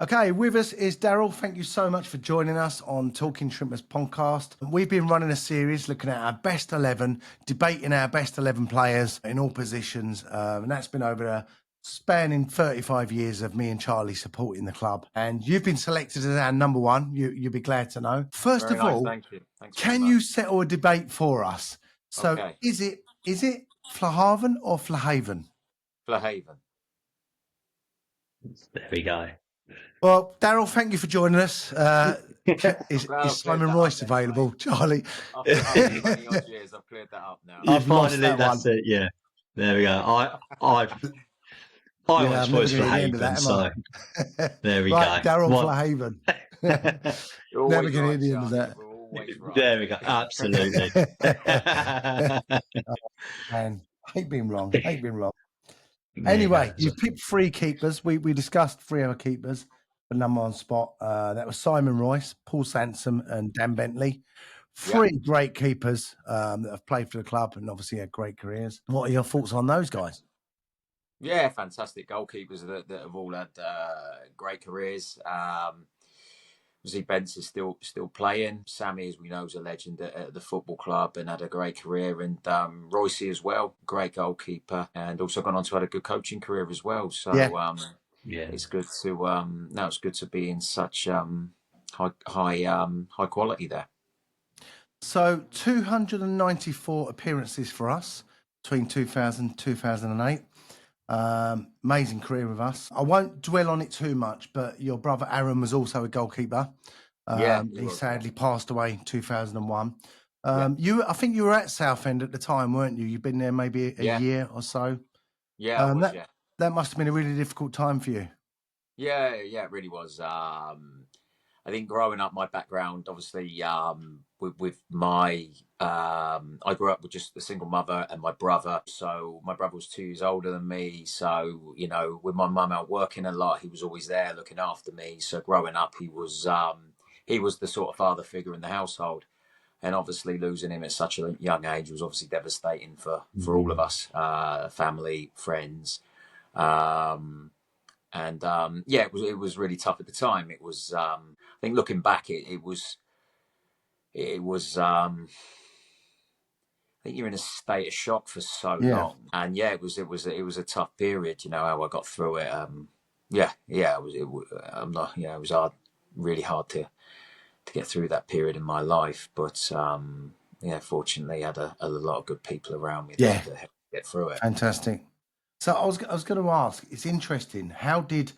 Okay, with us is Darryl. Thank you so much for joining us on Talking Shrimpers podcast. We've been running a series looking at our best 11, debating our best 11 players in all positions. And that's been over a spanning 35 years of me and Charlie supporting the club. And you've been selected as our number one. You'll be glad to know. First Very of nice, all, thank you. Thanks very can much. you settle a debate for us? So Okay. is it Flahavan or Flahavan? Flahavan. There we go. Well, Darryl, thank you for joining us. Is Simon Royce available, Charlie? After 20 odd years, I've cleared that up now. You've lost Finally, that that's one. it. Yeah, there we go. I Yeah, was I'm never voice going for to get into Haven, that, so am I? there we Right, go. Darryl What? Flahavan. You're Never always going right, into Charlie. that. We're always right. There we go. Absolutely. Man, I hate being wrong. There Anyway, you you've picked three keepers. We discussed three other keepers for number one spot. That was Simon Royce, Paul Sansom, and Dan Bentley. Three great keepers that have played for the club and obviously had great careers. What are your thoughts on those guys? Yeah, fantastic goalkeepers that have all had great careers. Obviously, Bence is still playing. Sammy, as we know, is a legend at the football club and had a great career. And Royce as well, great goalkeeper, and also gone on to have a good coaching career as well. So it's good to it's good to be in such high quality there. So 294 appearances for us between 2000 and 2008. Amazing career with us. I won't dwell on it too much, but your brother Aaron was also a goalkeeper. He sadly passed away in 2001. I think you were at Southend at the time, weren't you? You've been there maybe a year or so. Yeah, I was, that must have been a really difficult time for you. Yeah, it really was. I think growing up, my background, obviously, with my, I grew up with just a single mother and my brother. So my brother was 2 years older than me. So, you know, with my mum out working a lot, he was always there looking after me. So growing up, he was the sort of father figure in the household. And obviously losing him at such a young age was obviously devastating for all of us, family, friends. It was really tough at the time. It was, I think looking back, it was, I think you're in a state of shock for so long. And it was a tough period, you know, how I got it was hard, really hard to get through that period in my life. But, fortunately I had a lot of good people around me to help get through it. Fantastic. So I was going to ask, it's interesting, how did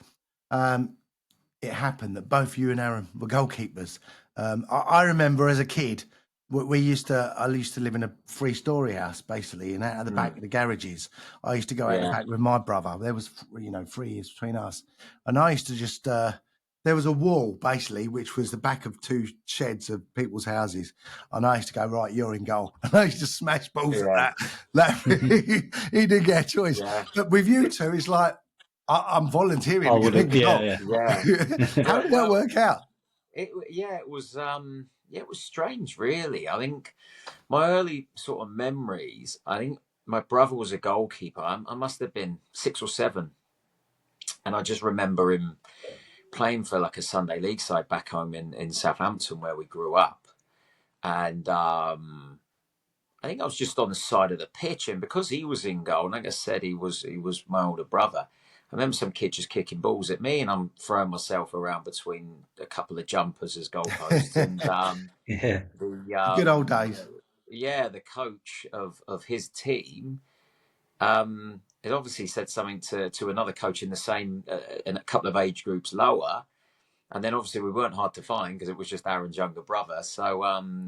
it happen that both you and Aaron were goalkeepers? I remember as a kid, I used to live in a 3-story house, basically, and out of the back of the garages, I used to go out the back with my brother. There was, 3 years between us. And I used to just, there was a wall, basically, which was the back of 2 sheds of people's houses. And I used to go, right, you're in goal. And I used to smash balls at that. He didn't get a choice. Yeah. But with you two, it's like, I'm volunteering. I would have, How did that work out? It was strange, really. I think my early sort of memories, I think my brother was a goalkeeper. I must have been 6 or 7. And I just remember him playing for like a Sunday league side back home in Southampton where we grew up. And I think I was just on the side of the pitch, and because he was in goal, and like I said, he was my older brother. I remember some kid just kicking balls at me, and I'm throwing myself around between a couple of jumpers as goalposts. And the good old days. Yeah, the coach of his team had obviously said something to another coach in the same in a couple of age groups lower. And then obviously we weren't hard to find because it was just Aaron's younger brother. So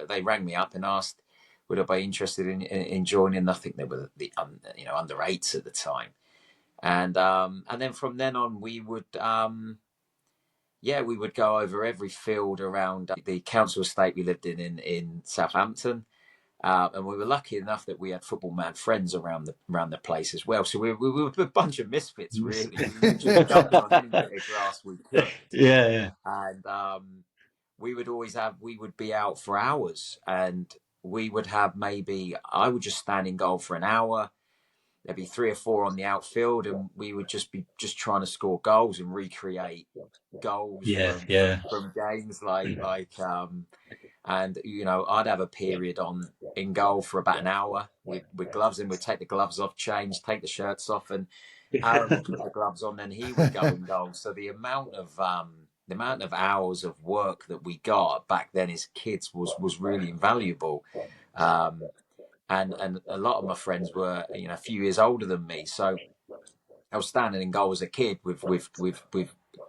they rang me up and asked would I be interested in joining. I think they were the under 8s at the time. And then from then on we would we would go over every field around the council estate we lived in Southampton. And we were lucky enough that we had football man friends around the place as well. So we were a bunch of misfits, really. We were just jumping on any bit of grass we could. Yeah. And we would be out for hours, and we would have I would just stand in goal for an hour. there'd be 3 or 4 on the outfield, and we would just be trying to score goals and recreate goals Yeah, from yeah, games and I'd have a period on in goal for about an hour with gloves in. We'd take the gloves off, change, take the shirts off, and Aaron would put the gloves on, then he would go in goal. So the amount of hours of work that we got back then as kids was really invaluable. And a lot of my friends were a few years older than me, so I was standing in goal as a kid with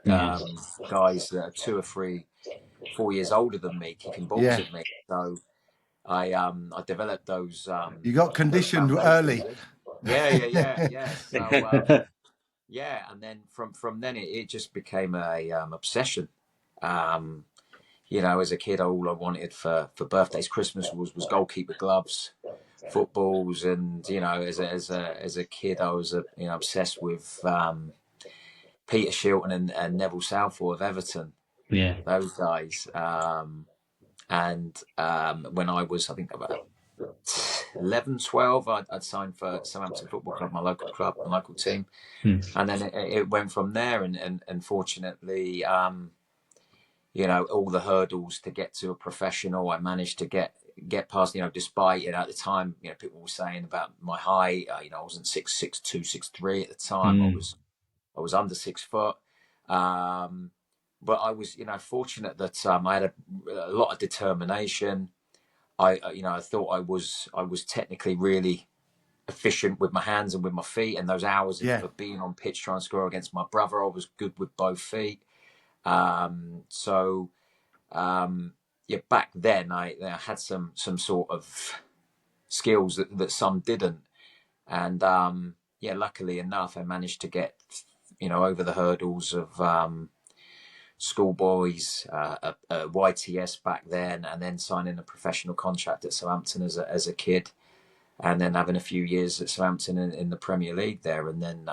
yeah, guys that are 2 or 3, 4 years older than me kicking balls Yeah. at me. So I developed You got those conditioned foundations. early. Yeah. So yeah, and then from then it just became a obsession. Um, as a kid, all I wanted for birthdays, Christmas was goalkeeper gloves, footballs, and as a kid, I was obsessed with Peter Shilton and Neville Southall of Everton, yeah, those guys. And when I was, I think, about 11, 12, I'd signed for Southampton Football Club, my local club, my local team. mm, And then it went from there. And fortunately, all the hurdles to get to a professional, I managed to get past, despite, at the time, people were saying about my height, I wasn't 6'2", 6'3" at the time. mm, I was under 6 foot. But I was, fortunate that I had a lot of determination. I thought I was technically really efficient with my hands and with my feet, and those hours Yeah. of being on pitch trying to score against my brother, I was good with both feet. So yeah, back then I had some sort of skills that some didn't, and yeah, luckily enough, I managed to get over the hurdles of schoolboys, YTS back then, and then signing a professional contract at Southampton as a kid, and then having a few years at Southampton in the Premier League there, and then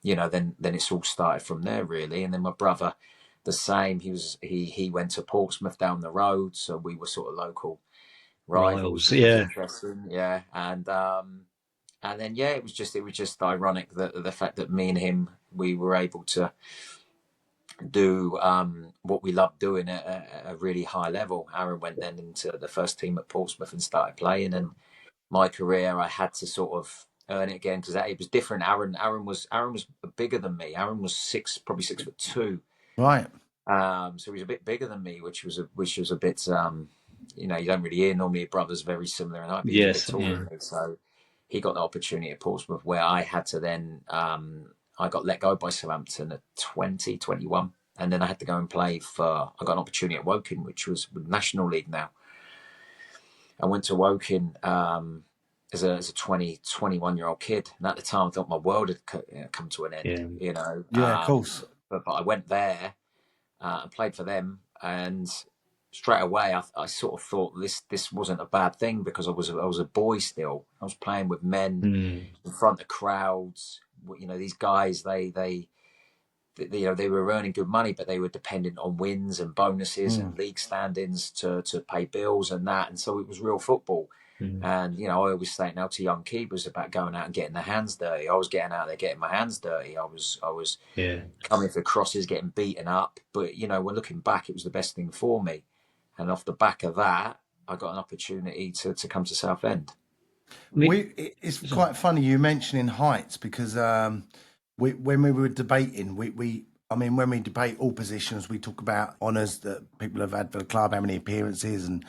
then it's all started from there really. And then my brother, the same. He went to Portsmouth down the road, so we were sort of local rivals, rivals. which was Yeah, interesting. Yeah, and then yeah, it was just ironic that the fact that me and him, we were able to do what we loved doing at a really high level. Aaron went then into the first team at Portsmouth and started playing, and my career, I had to sort of earn it again because it was different. Aaron was bigger than me. Aaron was probably 6'2". Right. So he was a bit bigger than me, which was a bit you don't really hear normally. Brothers very similar in height, but he was a bit yes, taller yeah, than me. So he got the opportunity at Portsmouth where I had to then I got let go by Southampton at 20, 21, and then I had to go and play for. I got an opportunity at Woking, which was National League now. I went to Woking as a 20, 21-year-old kid. And at the time, I thought my world had come to an end, yeah, Yeah, of course. But I went there and played for them. And straight away, I sort of thought this wasn't a bad thing because I was a boy still. I was playing with men mm, in front of crowds. These guys, they were earning good money, but they were dependent on wins and bonuses Mm. and league standings to pay bills and that. And so it was real football. mm, And, I always say now to young keepers about going out and getting their hands dirty. I was getting out there, getting my hands dirty. I was yeah. coming for crosses, getting beaten up. But, when looking back, it was the best thing for me. And off the back of that, I got an opportunity to come to Southend. I mean, It's quite funny you mentioning heights because when we were debating, I mean, when we debate all positions, we talk about honours that people have had for the club, how many appearances, and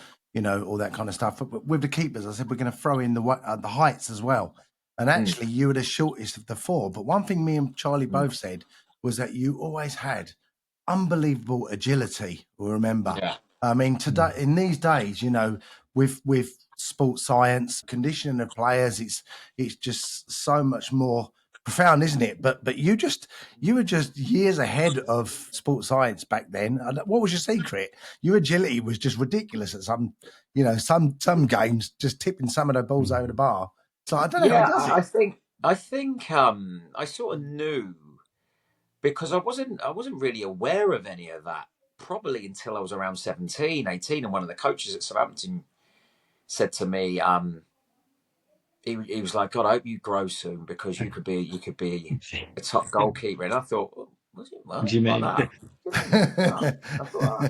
all that kind of stuff. But with the keepers, I said we're going to throw in the heights as well. And Mm. actually, you were the shortest of the four. But one thing me and Charlie Mm. both said was that you always had unbelievable agility. Remember, Yeah. I mean, today mm, in these days, with sports science, conditioning of players, it's just so much more profound, isn't it? But you were just years ahead of sports science back then. What was your secret? Your agility was just ridiculous at some games, just tipping some of the balls over the mm, bar. So I don't know how he Yeah, does I it. think I sort of knew because I wasn't really aware of any of that probably until I was around 17, 18, and one of the coaches at Southampton said to me, he was like, God, I hope you grow soon because you could be a top goalkeeper. And I thought, oh, was it What what do you like mean? that? What do you mean? Oh. I thought, oh.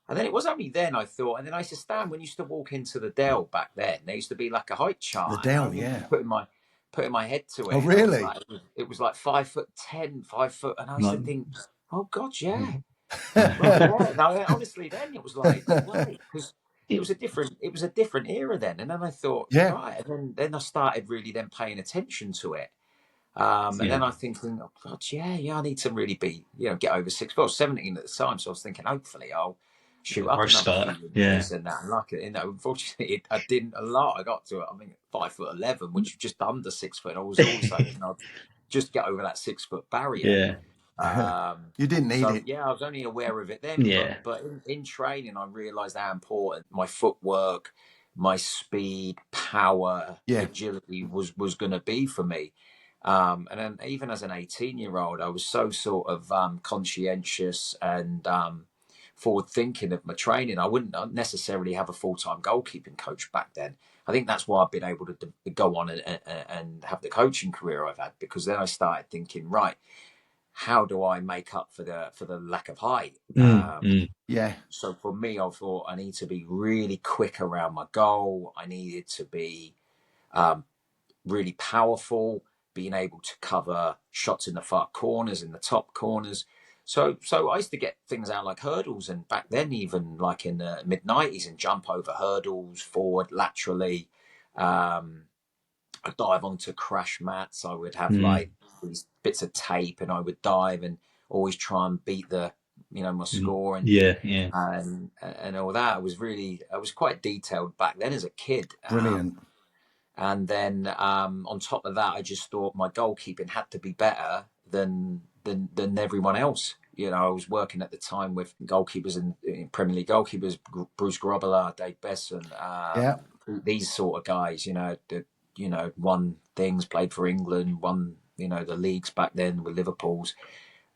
And then it was only then I thought, and then I used to stand when you used to walk into the Dell back then. There used to be like a height The chart, and I Dell, remember yeah. putting my head to Oh, it, and I was really? like, it was like 5'10", 5 foot, and I used to Like, think, oh God, yeah, right, yeah, yeah. No, honestly, then it was like, no way, because it was a different era then. And then I thought, Yeah, right, and then I started really then paying attention to it. And yeah, then I'm thinking, oh God, yeah, I need to really be, get over 6 foot. I was 17 at the time, so I was thinking, hopefully, I'll shoot up growth another few spurt. Yeah, inches and that. And like, unfortunately, I didn't a lot. I got to, I think, 5'11", which is just under 6 foot. And I was always hoping I'd just get over that 6 foot barrier. yeah, you didn't need So it. yeah, I was only aware of it then, but yeah, in training, I realised how important my footwork, my speed, power, Yeah, agility was going to be for me. And then even as an 18-year-old, I was so sort of conscientious and forward thinking of my training. I wouldn't necessarily have a full-time goalkeeping coach back then. I think that's why I've been able to go on and have the coaching career I've had, because then I started thinking, right, how do I make up for the lack of height? mm. yeah, So for me, I thought I need to be really quick around my goal. I needed to be um, really powerful, being able to cover shots in the far corners, in the top corners. So I used to get things out like hurdles, and back then even like in the mid-90s, and jump over hurdles, forward, laterally. Um, I dive onto crash mats. I would have Mm, like these bits of tape, and I would dive and always try and beat my mm. score Yeah, yeah, and all that. I was quite detailed back then as a kid. brilliant. And then on top of that, I just thought my goalkeeping had to be better than everyone else. I was working at the time with goalkeepers in Premier League goalkeepers, Bruce Grobbelaar, Dave Besson, Yeah, these sort of guys. Won things, played for England, won the leagues back then with Liverpool's,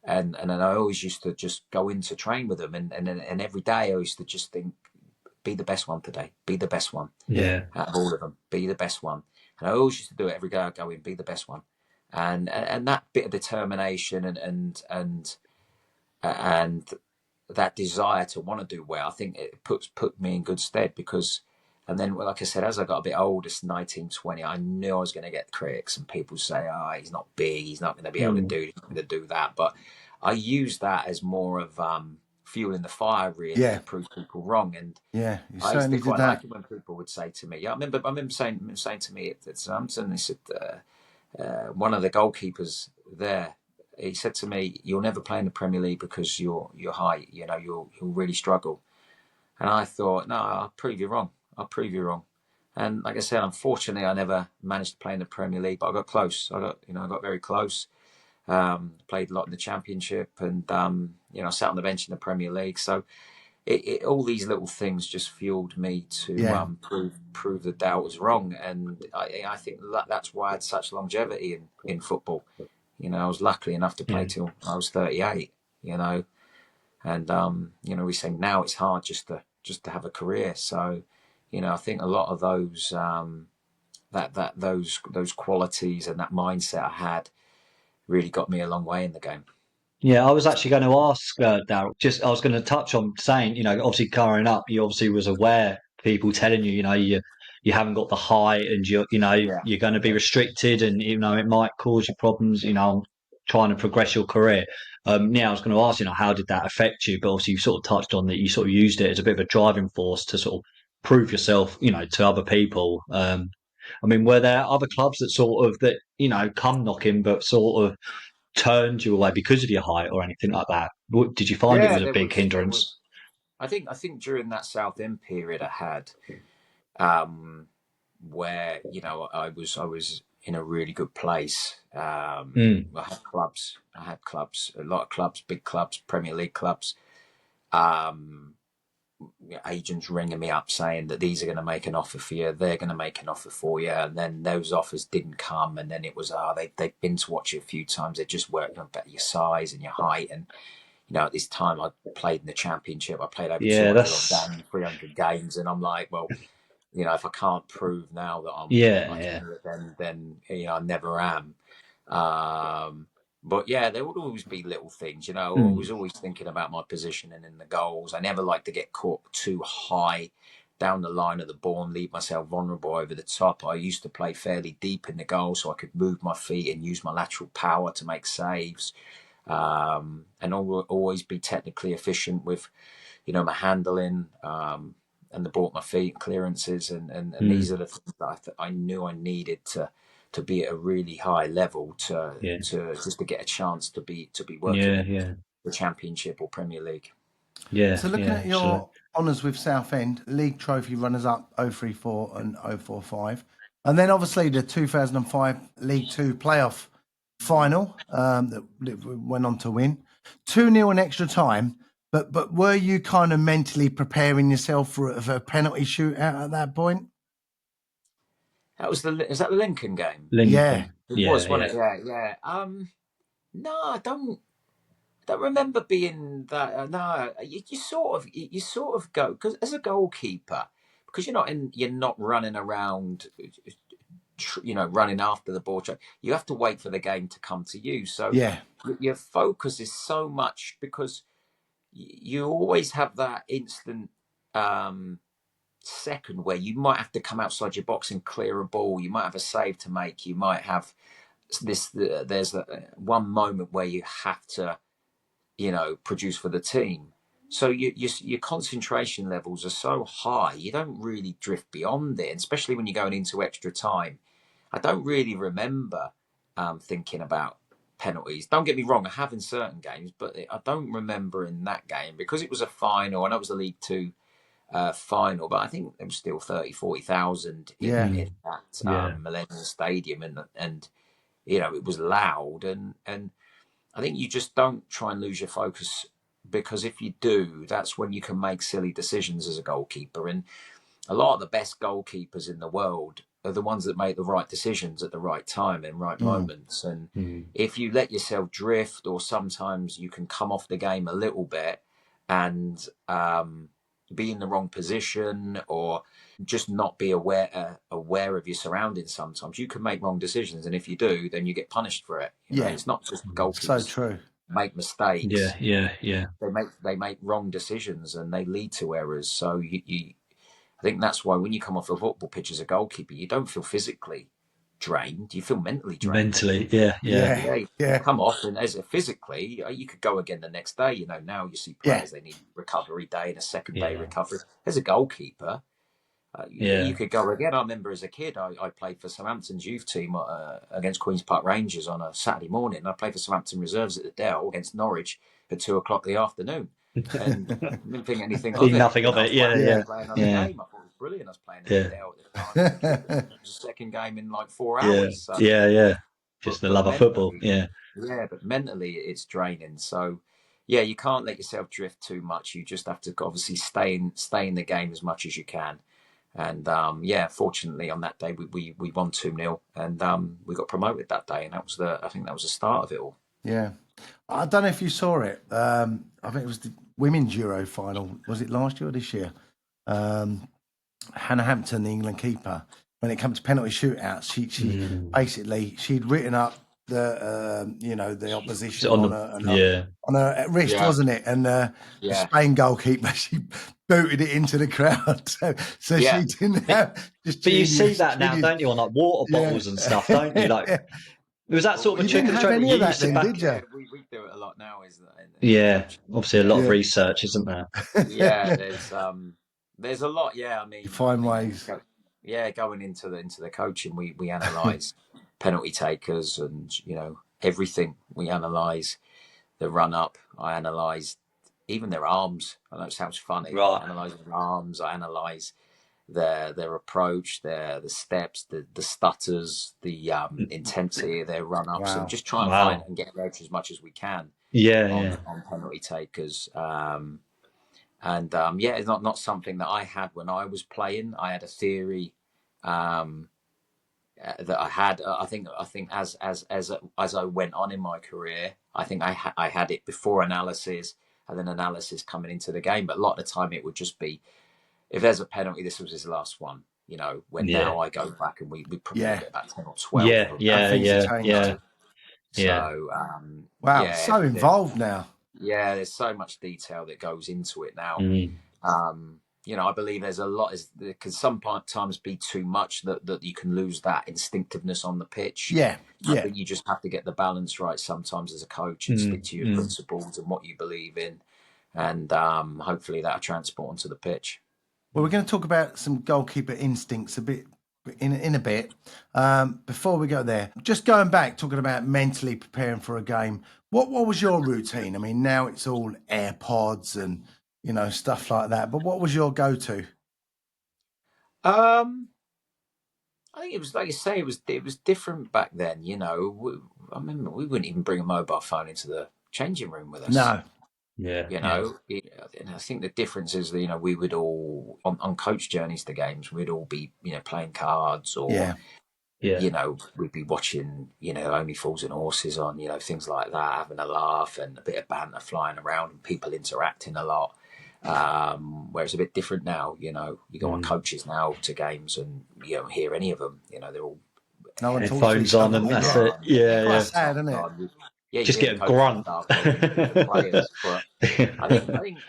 and then I always used to just go in to train with them, and every day I used to just think, be the best one today, be the best one yeah, yeah, out of all of them, be the best one. And I always used to do it every day. I go in, be the best one, and that bit of determination and that desire to want to do well, I think it put me in good stead because. And then, like I said, as I got a bit older, 19, 20, I knew I was going to get critics and people say, oh, he's not big, he's not going to be able to mm, do, he's not going to do that. But I used that as more of fuel in the fire, really, yeah, to prove people wrong. And yeah. You I used to certainly did quite like that. it when people would say to me, "Yeah, I remember saying to me at Southampton, they said one of the goalkeepers there, he said to me, "You'll never play in the Premier League because your height. You'll really struggle." And I thought, "No, I'll prove you wrong. I'll prove you wrong." And like I said, unfortunately, I never managed to play in the Premier League, but I got close. I got very close. Played a lot in the Championship, and sat on the bench in the Premier League. So all these little things just fueled me to Yeah, prove the doubt was wrong, and I think that's why I had such longevity in football. I was lucky enough to play yeah. till I was 38. And we say now it's hard just to have a career. So, I think a lot of those those qualities and that mindset I had really got me a long way in the game. Yeah, I was actually going to ask Darryl. Just, I was going to touch on saying, obviously growing up, you obviously was aware people telling you, you haven't got the height, and Yeah, you're going to be restricted, and it might cause you problems. Trying to progress your career. Yeah, I was going to ask, how did that affect you? But obviously, you sort of touched on that. You sort of used it as a bit of a driving force to sort of prove yourself, to other people. I mean, were there other clubs that sort of come knocking, but sort of turned you away because of your height or anything like that? Did you find it yeah. was a big There hindrance? was. I think during that Southend period I had, um, where I was in a really good place. Mm, I had clubs, a lot of clubs, big clubs, Premier League clubs. Um, Agents ringing me up saying that these are going to make an offer for you, they're going to make an offer for you, and then those offers didn't come, and then it was they've been to watch you a few times, they just worked on better your size and your height, and at this time I played in the Championship, I played over yeah, 200 odd that's games, 300 games, and I'm like, well, if I can't prove now that I Yeah, can yeah. do it, then I never am. Um, but yeah, there would always be little things. I Mm. was always thinking about my positioning in the goals. I never like to get caught too high down the line of the ball and leave myself vulnerable over the top. I used to play fairly deep in the goal so I could move my feet and use my lateral power to make saves, and always be technically efficient with my handling, and the ball at my feet, clearances, and these Mm. are the things that I knew I needed to be at a really high level Yeah, to just to get a chance to be working yeah, in yeah, the Championship or Premier League. yeah, So looking yeah. at Absolutely. your honours with Southend, league trophy runners up 034 and 045. And then obviously the 2005 League Two playoff final that we went on to win. 2-0 in extra time. But were you kind of mentally preparing yourself for a penalty shootout at that point? Is that the Lincoln game? Yeah. Lincoln. It Yeah, was, wasn't yeah. it? Yeah, yeah. No, I don't remember being that. No, you sort of go because as a goalkeeper, because you're not running around, running after the ball. You have to wait for the game to come to you. So Yeah. your focus is so much because you always have that instant um, second where you might have to come outside your box and clear a ball. You might have a save to make. You might have there's one moment where you have to produce for the team. So your concentration levels are so high, you don't really drift beyond it, especially when you're going into extra time. I don't really remember thinking about penalties. Don't get me wrong, I have in certain games, but I don't remember in that game because it was a final. I know it was a League Two final, but I think there was still 30, 40,000 Yeah. in Mm. that Yeah. Millennium Stadium, and it was loud, and I think you just don't try and lose your focus because if you do, that's when you can make silly decisions as a goalkeeper. And a lot of the best goalkeepers in the world are the ones that make the right decisions at the right time and right Mm. moments. And Mm. if you let yourself drift, or sometimes you can come off the game a little bit and be in the wrong position, or just not be aware of your surroundings, sometimes you can make wrong decisions, and if you do, then you get punished for it. Yeah. It's not just So goalkeepers true. make mistakes. Yeah, yeah, yeah. They make wrong decisions and they lead to errors. So I think that's why when you come off a football pitch as a goalkeeper, you don't feel physically drained. You feel mentally drained. Mentally, yeah, yeah, Yeah. Yeah, you Yeah. come off, and as a physically, you could go again the next day. Now you see Yeah. players, they need recovery day and a second day yeah, recovery. As a goalkeeper, you yeah. could go again. I remember as a kid, I played for Southampton's youth team against Queen's Park Rangers on a Saturday morning. I played for Southampton reserves at the Dell against Norwich at 2 o'clock in the afternoon, and I didn't think anything of See it. nothing of I it. was Yeah, playing, Yeah. yeah, playing on the yeah, game. I thought it was brilliant. I was playing at the yeah, Dell at the time, thinking it was the second game in like 4 hours. yeah, So, yeah, yeah. Just but the but love of football. mentally, Yeah, yeah, but mentally it's draining. So, yeah, you can't let yourself drift too much. You just have to obviously stay in the game as much as you can. And yeah, fortunately on that day we won 2-0, and we got promoted that day, and I think that was the start of it all. Yeah. I don't know if you saw it. I think it was the women's Euro final. Was it last year or this year? Hannah Hampton, the England keeper, when it comes to penalty shootouts, she mm. basically she'd written up the Is it opposition on on the? her wrist, Yeah, wasn't it? And the yeah, Spain goalkeeper, she booted it into the crowd, so yeah. she didn't But, have just but you see genius, that now, genius. don't you, on like water Yeah. bottles and stuff, don't you? Like, was that Well, sort of a You trick didn't of the have trade? any You of that used to then, back. did you? yeah, we do it a lot now, is in Yeah, coaching. obviously a lot of Yeah, Yeah. research, isn't there? yeah. There's a lot. Yeah, You I find mean, ways. yeah, going into the coaching, we analyze penalty takers, and everything. We analyze the run up. I analysed even their arms. I know it sounds funny. Right. I analyse their arms. I analyse their approach, the steps, the stutters, the intensity of their run ups, and Wow. just try and find Wow. and get an edge as much as we can Yeah, on yeah. penalty takers. And yeah, it's not something that I had when I was playing. I had a theory. Um, that I had. I think as I went on in my career, I think I had it before analysis, and then analysis coming into the game. But a lot of the time, it would just be if there's a penalty, this was his last one. You know, when now I go back and we probably Yeah. look at about 10 or 12 Yeah, of them. yeah, Things have yeah, You changed. yeah, know, yeah. so Wow, yeah, so involved now. yeah, there's so much detail that goes into it now. Mm. You know, I believe there's a lot. There can sometimes be too much that you can lose that instinctiveness on the pitch. Yeah, I yeah. think you just have to get the balance right sometimes as a coach and stick to your principles and what you believe in, and hopefully that'll transport onto the pitch. Well, we're going to talk about some goalkeeper instincts a bit in a bit. Before we go there, just going back, talking about mentally preparing for a game. What was your routine? I mean, now it's all AirPods and stuff like that. But what was your go-to? I think it was like you say, it was different back then. You know, I remember we wouldn't even bring a mobile phone into the changing room with us. No. Yeah, You know, and I think the difference is that we would all on coach journeys to games, we'd all be playing cards or Yeah. we'd be watching Only Fools and Horses on things like that, having a laugh and a bit of banter flying around and people interacting a lot. Where it's a bit different now. You go on coaches now to games and you don't hear any of them. They're all No one talks to headphones each on, other. and that's Yeah. it. Yeah, Quite yeah. sad, isn't it? Yeah, you Just hear get the a coaching grunt. staff maybe with the players, but I think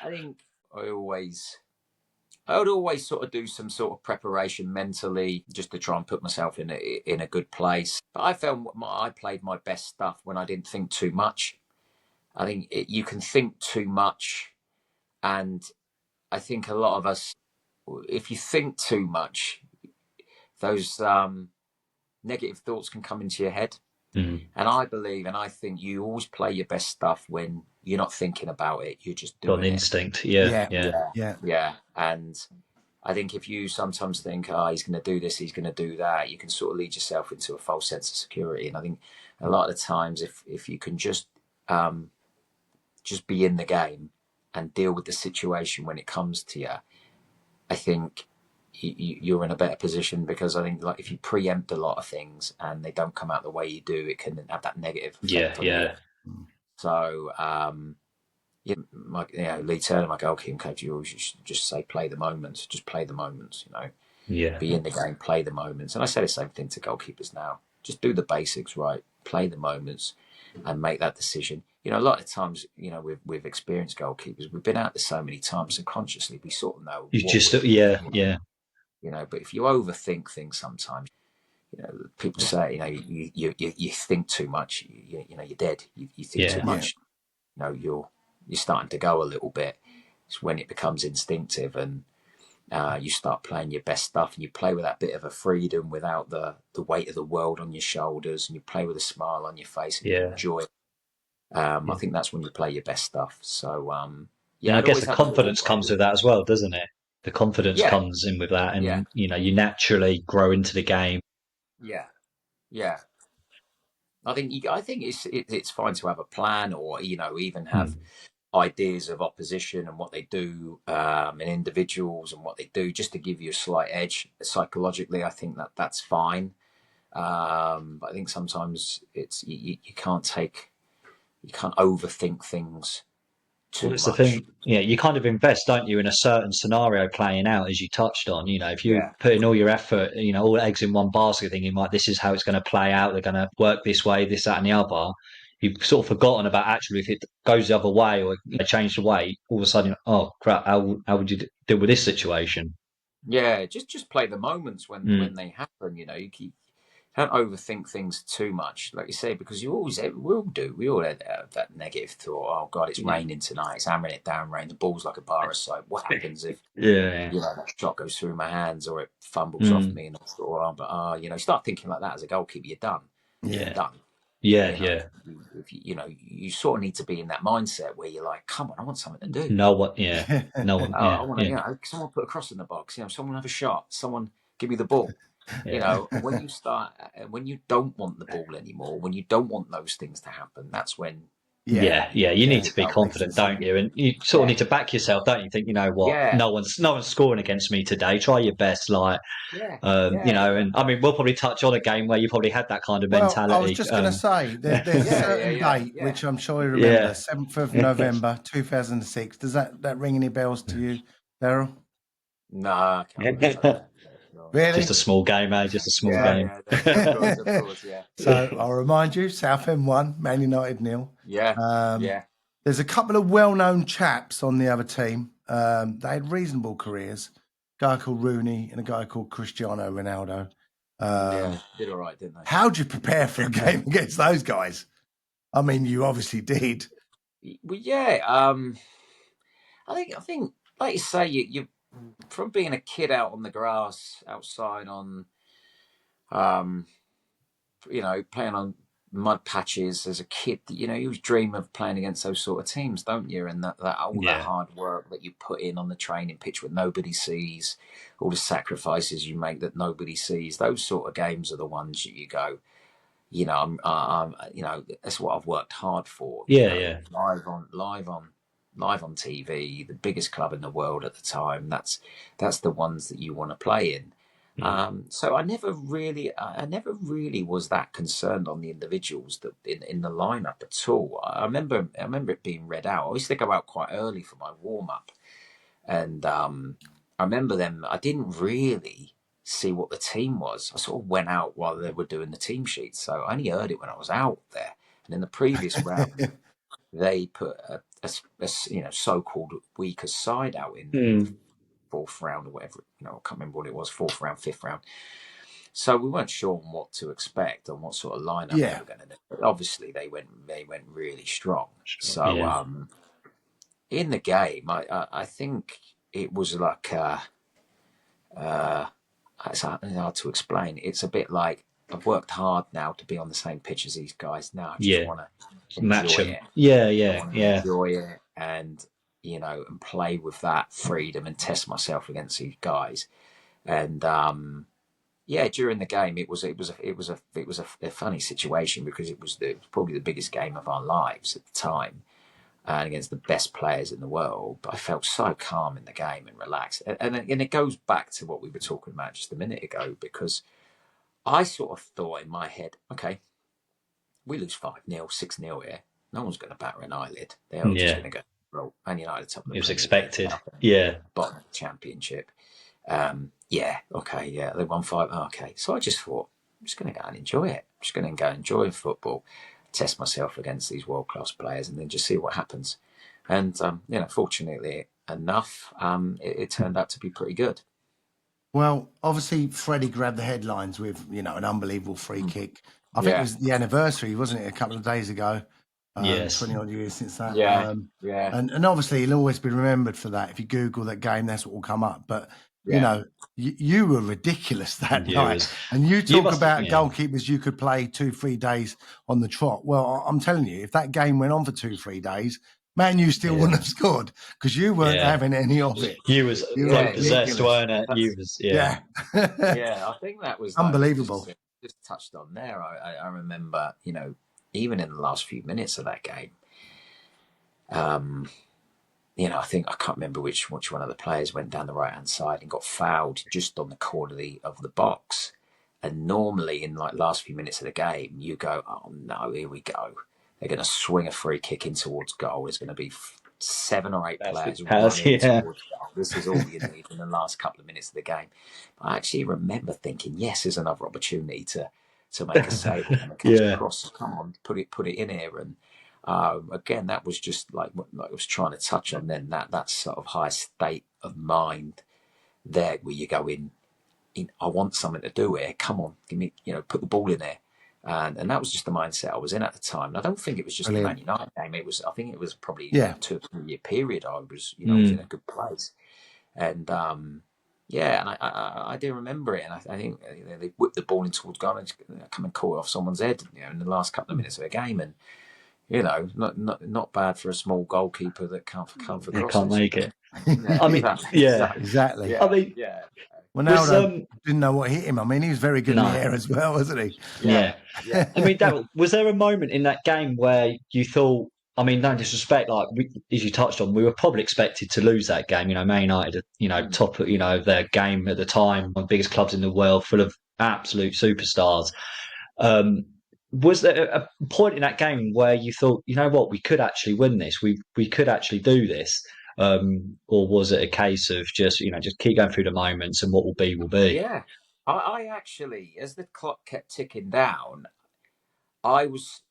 I would always sort of do some sort of preparation mentally just to try and put myself in a good place. But I felt I played my best stuff when I didn't think too much. I think you can think too much, and I think a lot of us, if you think too much, those negative thoughts can come into your head. Mm. And I believe and I think you always play your best stuff when you're not thinking about it, you're just Got an doing it. instinct. Yeah, Yeah. yeah. Yeah. Yeah. And I think if you sometimes think, he's going to do this, he's going to do that, you can sort of lead yourself into a false sense of security. And I think a lot of the times, if you can just be in the game and deal with the situation when it comes to you, I think you're in a better position, because I think like if you preempt a lot of things and they don't come out the way you do, it can have that negative effect on you. So Lee Turner, my goalkeeping coach, you always just say play the moments, just play the moments. Yeah. Be in the game, play the moments. And I say the same thing to goalkeepers now. Just do the basics right, play the moments, and make that decision. A lot of times, with experienced goalkeepers, we've been out there so many times, subconsciously we sort of know You what just, we're yeah, doing. yeah. But if you overthink things sometimes, people say, you think too much, you're dead. You think too Yeah. much, you're starting to go a little bit. It's when it becomes instinctive and you start playing your best stuff, and you play with that bit of a freedom without the weight of the world on your shoulders, and you play with a smile on your face and you Yeah. enjoy it. I think that's when you play your best stuff. So And I I'd guess always the have a little confidence comes with that as well, doesn't it? The confidence yeah, comes in with that, yeah, and you naturally grow into the game. yeah, yeah. I think it's fine to have a plan, or even have ideas of opposition and what they do, and individuals and what they do, just to give you a slight edge psychologically. I think that's fine. But I think sometimes it's you can't overthink things Well, too it's the much. thing. Yeah, you kind of invest, don't you, in a certain scenario playing out, as you touched on. If you Yeah, put in all your effort, all eggs in one basket, thinking like this is how it's going to play out, they're going to work this way, this, that, and the other. You've sort of forgotten about actually if it goes the other way or change the way. All of a sudden, oh crap! How would you deal with this situation? yeah. Just play the moments Mm. when they happen. You can't overthink things too much, like you say, because we all have that negative thought. Oh God, it's Yeah, raining tonight. It's hammering it down, rain. The ball's like a bar of soap. What happens if yeah, that shot goes through my hands or it fumbles off mm. me? And I thought, you start thinking like that as a goalkeeper, you're done. You're Yeah. done. Yeah, You know, yeah. if you sort of need to be in that mindset where you're like, come on, I want something to do. No one, yeah, no one, I yeah, want to, yeah, someone put a cross in the box. Someone have a shot. Someone give me the ball. yeah. And when you don't want the ball anymore, when you don't want those things to happen, that's when Yeah. Yeah. You need Yeah. to be That makes confident, sense. don't you? And you sort of yeah, need to back yourself, don't you? Think, you know what? yeah, No one's scoring against me today. Try your best, yeah, yeah, yeah, And I mean, we'll probably touch on a game where you probably had that kind of Well, I was mentality. just going to say there's a yeah, yeah, certain yeah, date yeah. which I'm sure you remember, Yeah. 7th of November 2006. Does that ring any bells to you, Darryl? No, I can't remember that. Really? Just a small game, eh? Just a small game. Of course, yeah. So I'll remind you, Southend 1, Man United 0. Yeah, yeah. There's a couple of well-known chaps on the other team. They had reasonable careers. A guy called Rooney and a guy called Cristiano Ronaldo. Yeah, did all right, didn't they? How do you prepare for a game against those guys? I mean, you obviously did. Well, yeah. I think, like you say, you from being a kid out on the grass outside on, playing on mud patches as a kid. You always dream of playing against those sort of teams, don't you? And that all that Yeah. hard work that you put in on the training pitch where nobody sees, all the sacrifices you make that nobody sees. Those sort of games are the ones that you go, that's what I've worked hard for. Yeah. Live on TV, the biggest club in the world at the time. That's the ones that you want to play in. So I never really was that concerned on the individuals that in the lineup at all. I remember it being read out. I used to go out quite early for my warm up, and I remember them. I didn't really see what the team was. I sort of went out while they were doing the team sheets, so I only heard it when I was out there. And in the previous round, they put a so-called weaker side out in the fourth round or whatever. I can't remember what it was, fourth round, fifth round. So we weren't sure on what to expect, on what sort of lineup they were going to do. But obviously, they went really strong. So in the game, I think it was like it's hard to explain. It's a bit like I've worked hard now to be on the same pitch as these guys. Now I just want to Match enjoy them. it. Yeah. I want to enjoy it and and play with that freedom and test myself against these guys. And during the game, it was a funny situation because it was probably the biggest game of our lives at the time, and against the best players in the world. But I felt so calm in the game and relaxed. And it goes back to what we were talking about just a minute ago, because I sort of thought in my head, okay, we lose 5-0, 6-0 here. No one's going to batter an eyelid. They're all just going to go, roll. Man United top of the It was Premier expected. League, Yeah. bottom of the Championship. They won 5. Okay. So I just thought, I'm just going to go and enjoy it. I'm just going to go enjoy football, test myself against these world-class players, and then just see what happens. And, fortunately enough, it turned out to be pretty good. Well, obviously, Freddie grabbed the headlines with, an unbelievable free kick. I think it was the anniversary, wasn't it, a couple of days ago? Yes. 20-odd years since that. Yeah. And obviously, he'll always be remembered for that. If you Google that game, that's what will come up. But, you were ridiculous that night. And you talk about goalkeepers you could play 2-3 days on the trot. Well, I'm telling you, if that game went on for 2-3 days, Man, you still wouldn't have scored because you weren't having any of it. You was possessed, weren't it? You was, yeah. I think that was unbelievable. Just touched on there. I remember, even in the last few minutes of that game, I think I can't remember which one of the players went down the right hand side and got fouled just on the corner of the box. And normally, in like last few minutes of the game, you go, "Oh no, here we go." They're going to swing a free kick in towards goal. There's going to be 7 or 8 players running towards goal. This is all you need in the last couple of minutes of the game. I actually remember thinking, yes, there's another opportunity to make a save and catch a cross. Come on, put it in here. And again, that was just like I was trying to touch on then, that sort of high state of mind there where you go in, I want something to do here. Come on, give me, put the ball in there. And that was just the mindset I was in at the time. And I don't think it was just the Man United game. I think it was probably a 2 or 3 year period. I was, was in a good place. And and I do remember it. And I think they whipped the ball in towards goal and come and caught it off someone's head, in the last couple of minutes of the game. And not bad for a small goalkeeper that can't come for crosses. Can't make it. I mean, exactly. Yeah, I mean, Ronaldo didn't know what hit him. I mean, he was very good in the air as well, wasn't he? Yeah. I mean, Darryl, was there a moment in that game where you thought, I mean, no disrespect, like as you touched on, we were probably expected to lose that game. Man United, top, of their game at the time, one of the biggest clubs in the world, full of absolute superstars. Was there a point in that game where you thought, you know what, we could actually win this, we could actually do this? or was it a case of just just keep going through the moments and what will be will be? Yeah, I actually, as the clock kept ticking down, I was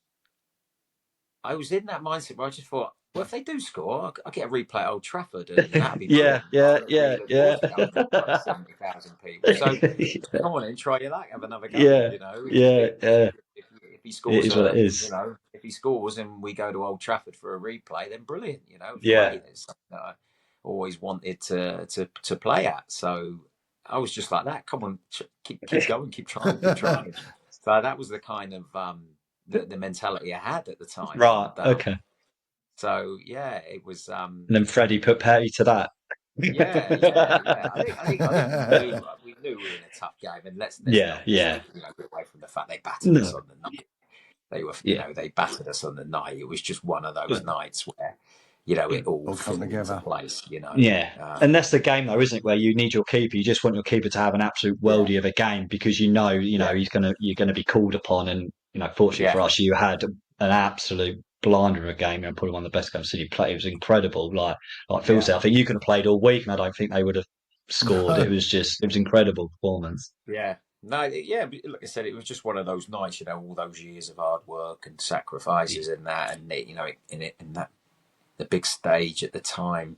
I was in that mindset where I just thought, well, if they do score, I'll get a replay at Old Trafford, and that'd be Yeah, brilliant. yeah, I'll yeah, really look yeah. forward to going in front of 70,000 people. So come on in, try your luck, have another go. Yeah, yeah, yeah. If he It scores is what it is. if he scores and we go to Old Trafford for a replay, then brilliant. It's Yeah, great. It's something that I always wanted to play at. So I was just like that. Come on, keep going, keep trying, keep trying. So that was the kind of the mentality I had at the time, right. and Okay. so yeah, it was. And then Freddie put Petty to that. Yeah. I think we knew we were in a tough game, and let's Yeah, not yeah. take away from the fact they battered us No. on the night. They were, Yeah. they battered us on the night. It was just one of those But- nights where, it all All come fell into together. place. Yeah. And that's the game though, isn't it? Where you need your keeper. You just want your keeper to have an absolute Yeah, worldie of a game because yeah, you're gonna be called upon. And fortunately yeah, for us, you had an absolute blinder of a game and probably one of the best games that you played. It was incredible. Like Phil yeah, said, I think you could have played all week, and I don't think they would have scored. No. It was incredible performance. yeah. No, yeah. Like I said, it was just one of those nights. All those years of hard work and sacrifices and that, and in that the big stage at the time.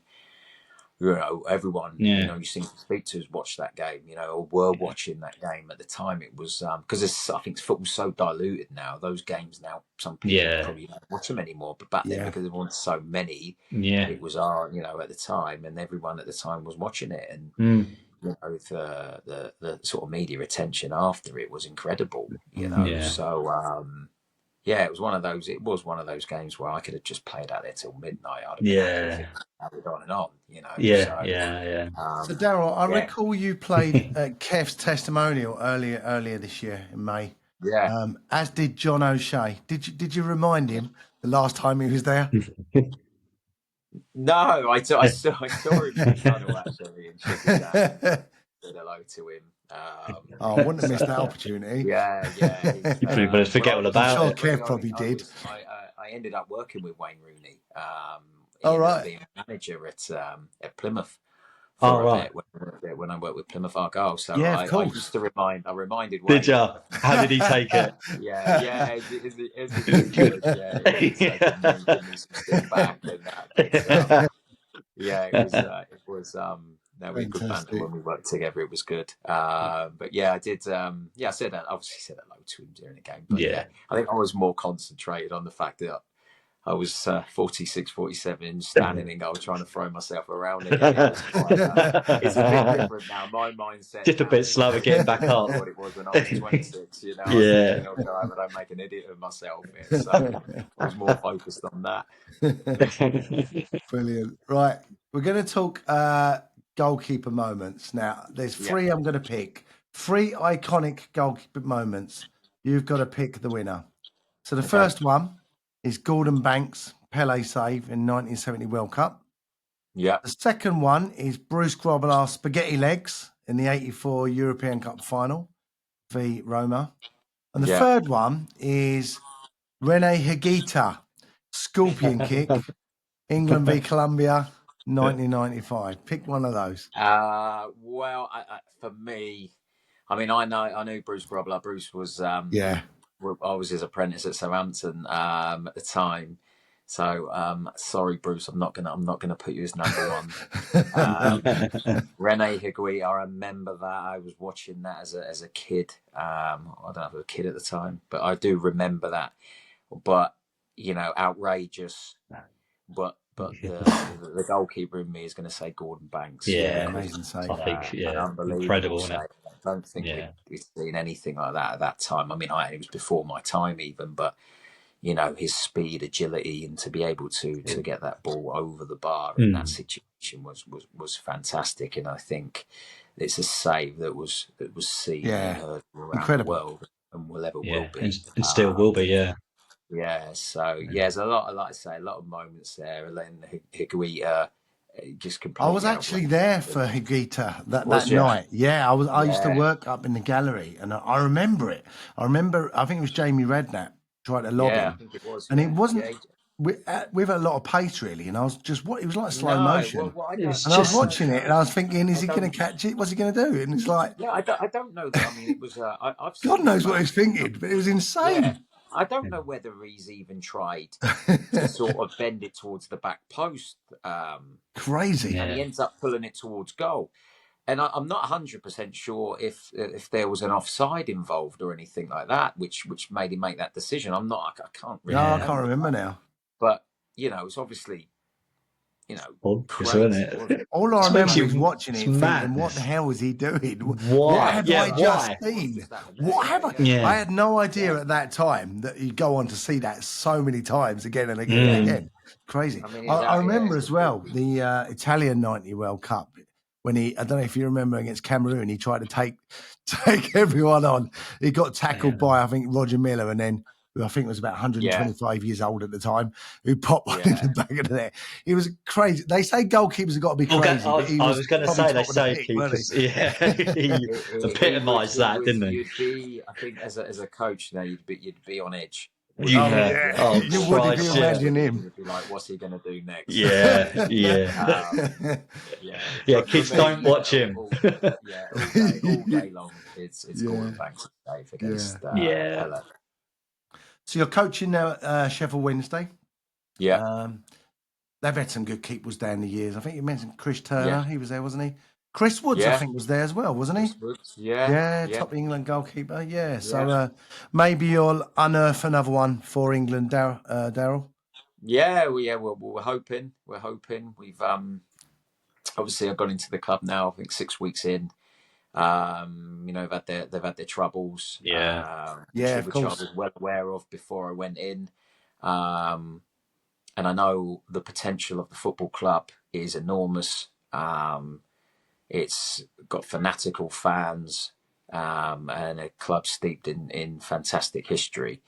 Everyone Yeah. you seem to speak to has watched that game, or were watching that game at the time. It was because I think football's so diluted now. Those games now, some people Yeah. probably don't watch them anymore. But back then, Yeah. because there weren't so many, Yeah. it was at the time, and everyone at the time was watching it, and Mm. the sort of media attention after it was incredible. Yeah. So yeah, it was one of those. It was one of those games where I could have just played out there till midnight. I'd have been happy if Yeah. it carried on and on. Yeah. So Yeah. Yeah. So Darryl, I yeah, recall you played at Kev's testimonial earlier this year in May. yeah. As did John O'Shea. Did you remind him the last time he was there? No, I saw him in the tunnel actually and shook his hand, said hello to him. I wouldn't have missed that So, opportunity. yeah. You probably would forget all I'm about sure it. Kev probably did. I ended up working with Wayne Rooney. He All ended up right. being manager at Plymouth Oh, for a right. bit when I worked with Plymouth Argyle. So Yeah, of I course. used to reminded Did Wayne. ya? How did he take it? Yeah, is it really good? Yeah, it's give me some stick back and that. But yeah, no, we had good banter Fantastic. when we worked together. It was good. But yeah, I did. I obviously said hello to him during the game. But Yeah. yeah, I think I was more concentrated on the fact that I was 46, 47, standing in goal, trying to throw myself around again. It was quite. It's a bit different now. My mindset Just a now bit is slower getting back up. what it was when I was 26. I was Yeah. thinking, oh God, I don't make an idiot of myself here. So I was more focused on that. Brilliant. Right. We're going to talk goalkeeper moments. Now, there's three I'm going to pick. Three iconic goalkeeper moments. You've got to pick the winner. So the Okay. first one is Gordon Banks' Pele save in 1970 World Cup. Yeah. The second one is Bruce Grobbelaar's spaghetti legs in the 84 European Cup final v Roma. And the third one is Rene Higuita, scorpion kick, England v Colombia, 1995. Pick one of those. Well, for me, I knew Bruce Grobbelaar. Bruce was Yeah. I was his apprentice at Southampton at the time. So sorry, Bruce, I'm not gonna put you as number one. Rene Higuita, I remember that. I was watching that as a kid. I don't know if I was a kid at the time, but I do remember that. But outrageous. But the goalkeeper in me is going to say Gordon Banks. Yeah. Amazing save. I think, An unbelievable incredible, save. isn't it? I don't think we'd seen anything like that at that time. I mean, it was before my time even, but his speed, agility, and to be able to get that ball over the bar in that situation was fantastic. And I think it's a save that was seen and heard around the world and will be. And still will be, yeah. Yeah, so there's a lot. Like I say, a lot of moments there. And then Higuita just completely. I was actually there for Higuita that you? night. Yeah, I used to work up in the gallery, and I remember it. I think it was Jamie Redknapp tried to lob him. I think it was. And it wasn't. with a lot of pace, really. And I was just it was like slow No, motion. well, I It was don't, And I was I just don't watching it, and know. I was thinking, is I he going don't. to catch it? What's he going to do? And it's like, Yeah, I don't know that. I mean, it was. I've God seen knows what remote. he's thinking, but it was Yeah, insane. I don't know whether he's even tried to sort of bend it towards the back post, Crazy. and he yeah. ends up pulling it towards goal. And I'm not 100% sure if there was an offside involved or anything like that, which made him make that decision. I'm not. I can't really No, I Yeah. can't remember remember that. now. But it's obviously Obvious, isn't crazy, it? wasn't it? All I It makes remember is you. watching It's it, thinking, "What the madness. hell was he doing? What Why? have Yeah. I just Why? It was seen? just out of there. What Yeah, have I?" yeah, I Yeah. had no idea yeah, at that time that you go on to see that so many times again and again and yeah. Mm. again. Crazy. I mean, he I, was I out. Yeah, remember as well completely. the Italian '90 World Cup when I don't know if you remember against Cameroon, he tried to take everyone on. He got tackled Yeah. by I think Roger Miller, and then who I think was about Yeah, 125 years old at the time, who popped one in yeah. the back of the net. He was crazy. They say goalkeepers have got to be crazy, but he I was was going to probably say they top of the say pick, wasn't keepers. Yeah, he He would. epitomised He that, would. didn't he? You'd be. I think as a coach, you'd be on edge. he? Oh Yeah. yeah, Oh When you ball would if came you Christ, yeah. across imagine with him, him. you'd be like, "What's he going to do next?" Yeah. Yeah. Yeah. Yeah. For Kids, me, don't watch him. all day long, it's Yeah, Gordon Banks' safe yeah. against Yeah. Pella. So you're coaching now at Sheffield Wednesday. Yeah, Um, they've had some good keepers down the years. I think you mentioned Chris yeah, Turner. He was there, wasn't he? Chris Woods, I yeah. think, was there as well, wasn't he? Chris Woods. Yeah, Yeah, yeah, top England goalkeeper. Yeah. yeah, So maybe you'll unearth another one for England, Darryl. yeah. We're hoping. We're hoping. We've obviously I've gone into the club now. I think 6 weeks in. They've had their troubles, Yeah. Yeah, of which I course. was well aware of before I went in. Um, and I know the potential of the football club is enormous. It's got fanatical fans, and a club steeped in fantastic history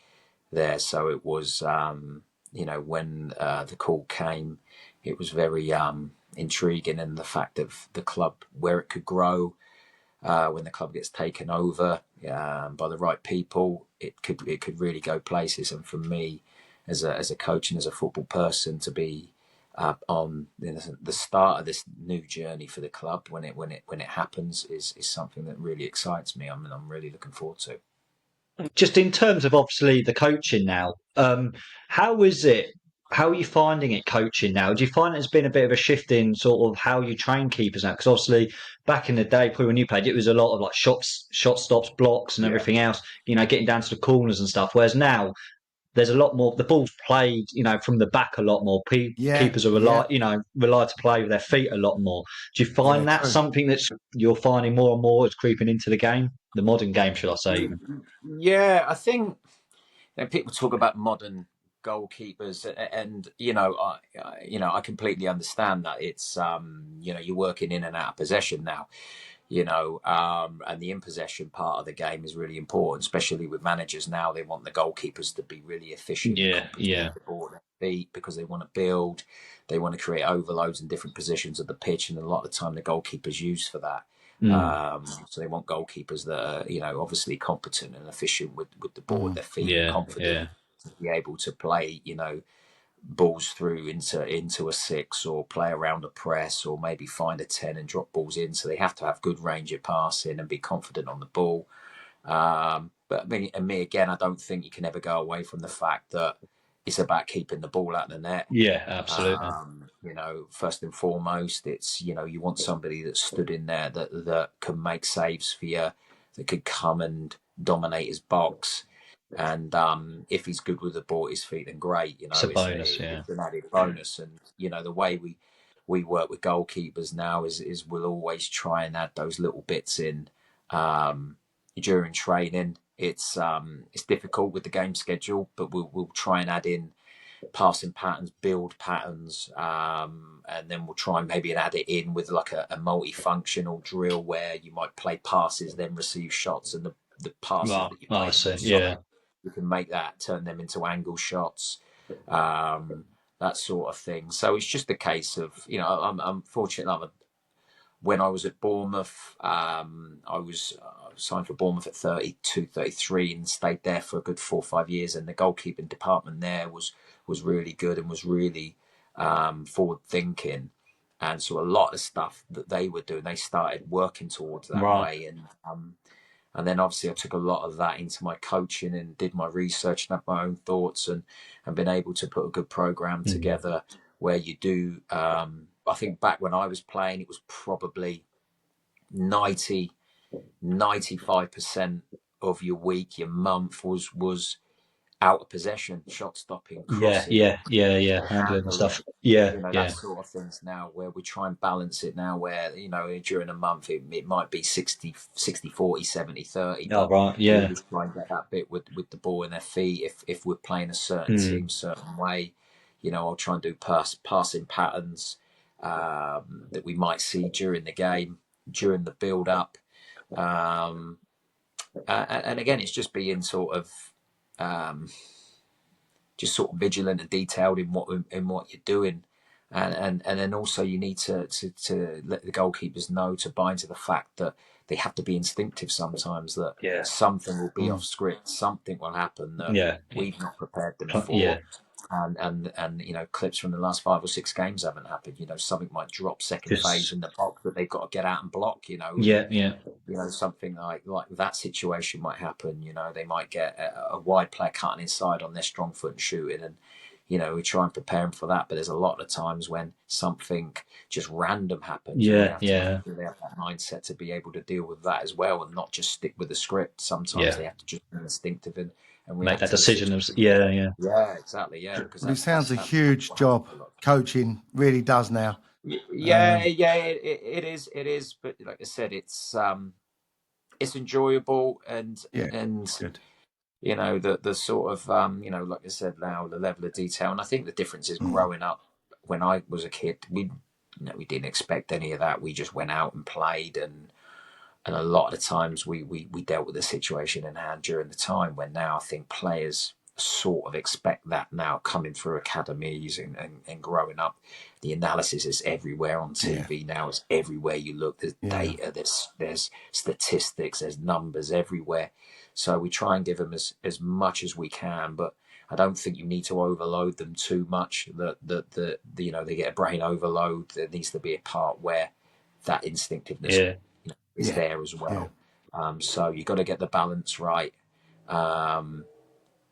there. So it was, when the call came, it was very intriguing, and the fact of the club where it could grow when the club gets taken over by the right people, it could really go places. And for me, as a coach and as a football person, to be on the start of this new journey for the club when it happens is something that really excites me. I mean, I'm really looking forward to. Just in terms of obviously the coaching now, how is it? How are you finding it coaching now? Do you find there's been a bit of a shift in sort of how you train keepers now? Because obviously back in the day, probably when you played, it was a lot of like shots, shot stops, blocks, and Yeah, everything else. Getting down to the corners and stuff. Whereas now there's a lot more. The ball's played, from the back a lot more. Yeah, Keepers are yeah, rely to play with their feet a lot more. Do you yeah. find that True. something that's you're finding more and more is creeping into the game, the modern game, should I say? Even. yeah. I think people talk about modern goalkeepers, and I completely understand that it's you're working in and out of possession now, and the in possession part of the game is really important, especially with managers now. They want the goalkeepers to be really efficient and Yeah, competent yeah. with the ball at their feet because they want to build, they want to create overloads in different positions of the pitch, and a lot of the time the goalkeepers used for that. Mm, So they want goalkeepers that are, obviously competent and efficient with the ball at Mm. their feet and yeah, confident yeah. to be able to play, balls through into a six or play around a press or maybe find a 10 and drop balls in. So they have to have good range of passing and be confident on the ball. But me again, I don't think you can ever go away from the fact that it's about keeping the ball out of the net. Yeah, absolutely. First and foremost, it's, you want somebody that's stood in there that can make saves for you, that could come and dominate his box. And if he's good with the ball at his feet, then great. It's a bonus, yeah. It's an added bonus. And the way we work with goalkeepers now is we'll always try and add those little bits in during training. It's difficult with the game schedule, but we'll try and add in passing patterns, build patterns, and then we'll try and maybe add it in with like a multifunctional drill where you might play passes, then receive shots, and the passes Well, that you I play see. alongside, Yeah. you can make that, turn them into angle shots, that sort of thing. So it's just a case of, I'm fortunate enough. When I was at Bournemouth, I was signed for Bournemouth at 32, 33 and stayed there for a good 4 or 5 years. And the goalkeeping department there was was really good and was really forward thinking. And so a lot of stuff that they were doing, they started working towards that Right. way. And then obviously I took a lot of that into my coaching and did my research and had my own thoughts and been able to put a good program together where you do. I think back when I was playing, it was probably 95% of your week, your month was out of possession, shot stopping, crossing, Handling and handling, stuff. Yeah, that sort of things now, where we try and balance it now where, during a month it might be 60-40, 70-30, Oh, but right. we Yeah. always try and get that bit with the ball in their feet. If we're playing a certain team, certain way, I'll try and do passing patterns that we might see during the game, during the build up. And again, it's just being sort of vigilant and detailed in what you're doing, and then also you need to let the goalkeepers know to buy into the fact that they have to be instinctive sometimes. That something will be off script, something will happen that we've not prepared them for. And clips from the last 5 or 6 games haven't happened. Something might drop second phase in the box that they've got to get out and block. Something like that situation might happen. They might get a wide player cutting inside on their strong foot and shooting, and we try and prepare them for that. But there's a lot of times when something just random happens, and they have to make sure they have that mindset to be able to deal with that as well, and not just stick with the script. Sometimes they have to just be instinctive and Make react that to the decision. situation. Yeah. Exactly. Yeah, because Well, it sounds a that's huge job. Coaching really does now. it is. It is. But like I said, it's enjoyable and Good. the sort of like I said, now the level of detail. And I think the difference is growing up when I was a kid, we didn't expect any of that. We just went out and played, and a lot of the times we dealt with the situation in hand during the time, when now I think players sort of expect that now, coming through academies and growing up. The analysis is everywhere on TV now. It's everywhere you look. There's data, there's statistics, there's numbers everywhere. So we try and give them as much as we can, but I don't think you need to overload them too much. That they get a brain overload. There needs to be a part where that instinctiveness is there as well. So you've got to get the balance right.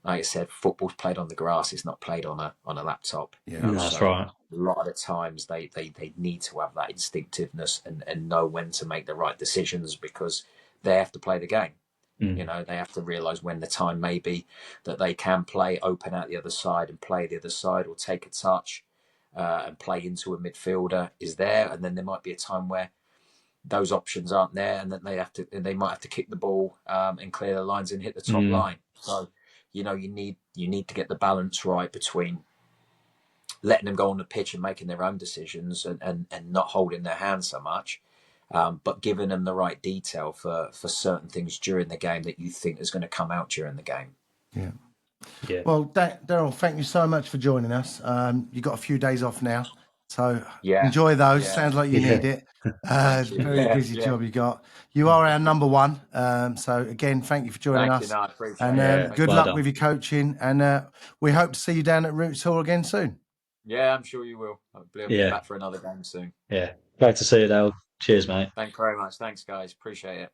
Like I said, football's played on the grass. It's not played on a laptop. That's so right. a lot of the times they need to have that instinctiveness and know when to make the right decisions, because they have to play the game. They have to realise when the time may be that they can play open out the other side and play the other side, or take a touch and play into a midfielder is there. And then there might be a time where those options aren't there, and then they might have to kick the ball and clear the lines and hit the top line. So you need to get the balance right between letting them go on the pitch and making their own decisions, and not holding their hand so much, but giving them the right detail for certain things during the game that you think is going to come out during the game. Well, Darryl, thank you so much for joining us. You've got a few days off now, so enjoy those. Sounds like you need it. Very busy job you got. You are our number one. So again, thank you for joining us. I appreciate and it. good luck with your coaching. And we hope to see you down at Roots Hall again soon. Yeah, I'm sure you will. I'll be back for another game soon. Yeah. Glad to see you, Dale. Cheers, mate. Thank you very much. Thanks, guys. Appreciate it.